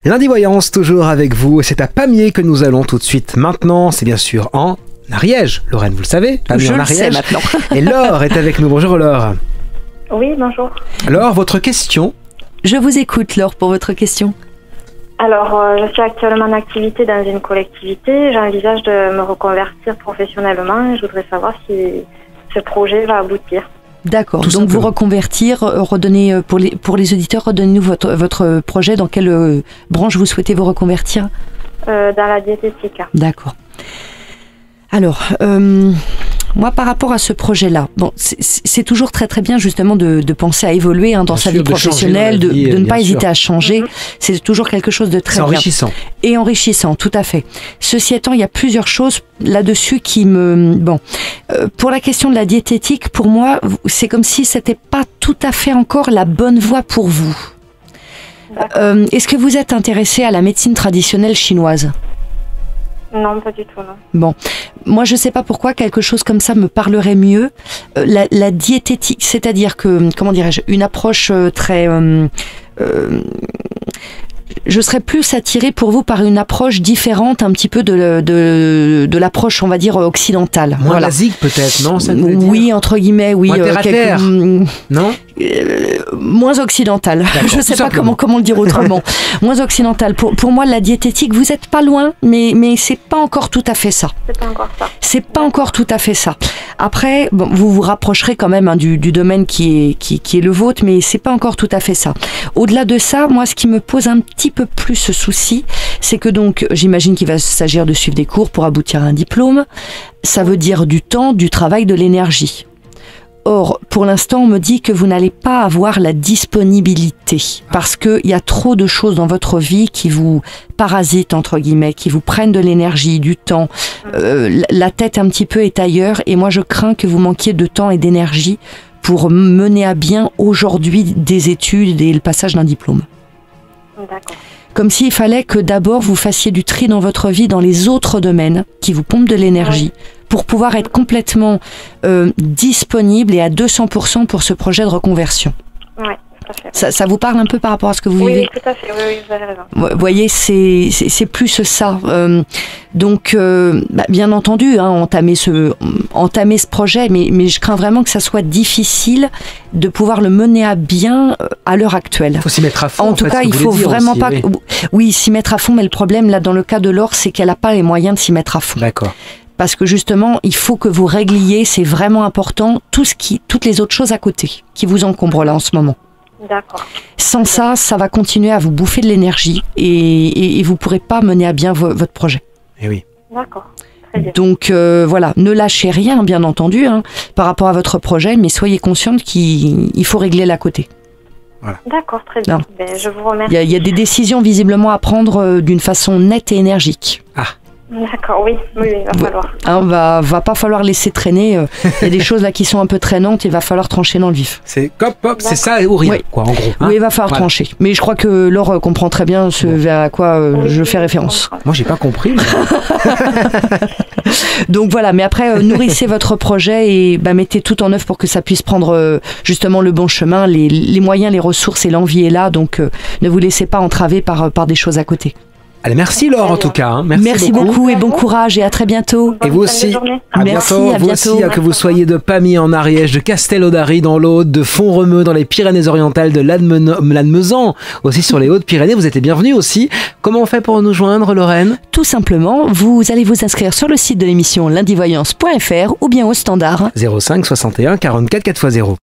Lundi Voyance, toujours avec vous, et c'est à Pamiers que nous allons tout de suite maintenant, c'est bien sûr en Ariège. Lorraine, vous le savez, Pamiers en Ariège. Je le sais maintenant. Et Laure est avec nous, bonjour Laure. Oui, bonjour. Alors, votre question? Je vous écoute Laure pour votre question. Alors, je suis actuellement en activité dans une collectivité. J'envisage de me reconvertir professionnellement et je voudrais savoir si ce projet va aboutir. D'accord, Tout donc simplement. vous reconvertir, redonnez pour les auditeurs, redonnez-nous votre projet, dans quelle branche vous souhaitez vous reconvertir? Dans la diététique. D'accord. Alors, moi par rapport à ce projet-là, bon, c'est toujours très très bien justement de penser à évoluer dans Bien sa sûr, vie de changer professionnelle, dans la vie, de ne bien pas sûr. hésiter à changer, c'est toujours quelque chose de très C'est bien. enrichissant. Et enrichissant, tout à fait. Ceci étant, il y a plusieurs choses là-dessus qui me... Bon, pour la question de la diététique, pour moi, c'est comme si c'était pas tout à fait encore la bonne voie pour vous. Est-ce que vous êtes intéressé à la médecine traditionnelle chinoise ? Non, pas du tout, non. Bon, moi je sais pas pourquoi quelque chose comme ça me parlerait mieux. La diététique, c'est-à-dire que, comment dirais-je, une approche très... je serais plus attirée pour vous par une approche différente un petit peu de l'approche, on va dire, occidentale. Moins Voilà. basique peut-être, non, ça veut dire Oui, entre guillemets, oui. Moins terre à terre. Non? Moins occidentale. Je sais tout pas simplement. comment le dire autrement. Moins occidentale. Pour moi, la diététique, vous êtes pas loin, mais c'est pas encore tout à fait ça. C'est pas encore ça. C'est pas encore tout à fait ça. Après, bon, vous vous rapprocherez quand même du domaine qui est le vôtre, mais c'est pas encore tout à fait ça. Au-delà de ça, moi, ce qui me pose un petit peu plus ce souci, c'est que donc, j'imagine qu'il va s'agir de suivre des cours pour aboutir à un diplôme. Ça veut dire du temps, du travail, de l'énergie. Or, pour l'instant, on me dit que vous n'allez pas avoir la disponibilité parce qu'il y a trop de choses dans votre vie qui vous parasitent, entre guillemets, qui vous prennent de l'énergie, du temps. La tête un petit peu est ailleurs et moi, je crains que vous manquiez de temps et d'énergie pour mener à bien aujourd'hui des études et le passage d'un diplôme. D'accord. Comme s'il fallait que d'abord vous fassiez du tri dans votre vie, dans les autres domaines qui vous pompent de l'énergie, pour pouvoir être complètement disponible et à 200% pour ce projet de reconversion. Oui, tout à fait. Ça vous parle un peu par rapport à ce que vous vivez? Oui, tout à fait, oui, vous avez raison. Vous voyez, c'est plus ça. Donc, bien entendu, entamer ce projet, mais je crains vraiment que ça soit difficile de pouvoir le mener à bien à l'heure actuelle. Il faut s'y mettre à fond. En tout cas, il faut vraiment pas... Oui, s'y mettre à fond, mais le problème, là, dans le cas de Laure, c'est qu'elle n'a pas les moyens de s'y mettre à fond. D'accord. Parce que justement, il faut que vous régliez, c'est vraiment important, toutes les autres choses à côté qui vous encombrent là en ce moment. D'accord. Sans ça, ça va continuer à vous bouffer de l'énergie et vous ne pourrez pas mener à bien votre projet. Eh oui. D'accord. Très bien. Donc voilà, ne lâchez rien, bien entendu, par rapport à votre projet, mais soyez consciente qu'il faut régler l'à côté. D'accord, très bien. Non. Ben, je vous remercie. Il y a des décisions visiblement à prendre d'une façon nette et énergique. D'accord, oui, il va falloir. Va pas falloir laisser traîner. Il y a des choses là qui sont un peu traînantes, il va falloir trancher dans le vif. C'est c'est ça ou rien, Oui. quoi, en gros. Oui, il va falloir Voilà. trancher. Mais je crois que Laure comprend très bien vers à quoi je fais référence. Moi, j'ai pas compris. Donc voilà, mais après, nourrissez votre projet et mettez tout en œuvre pour que ça puisse prendre justement le bon chemin. Les moyens, les ressources et l'envie est là, donc ne vous laissez pas entraver par des choses à côté. Allez, merci Laure en tout cas. Merci beaucoup et bon courage et à très bientôt. Et vous Bonne fin de aussi, journée. à Merci, bientôt. à Vous bientôt. aussi, que vous soyez de Pamiers en Ariège, de Castelnaudary dans l'Aude, de Font-Romeu dans les Pyrénées-Orientales, de Lannemezan aussi sur les Hautes-Pyrénées. Vous êtes les bienvenus aussi. Comment on fait pour nous joindre, Lorraine? Tout simplement, vous allez vous inscrire sur le site de l'émission lundivoyance.fr ou bien au standard 05 61 44 4x0.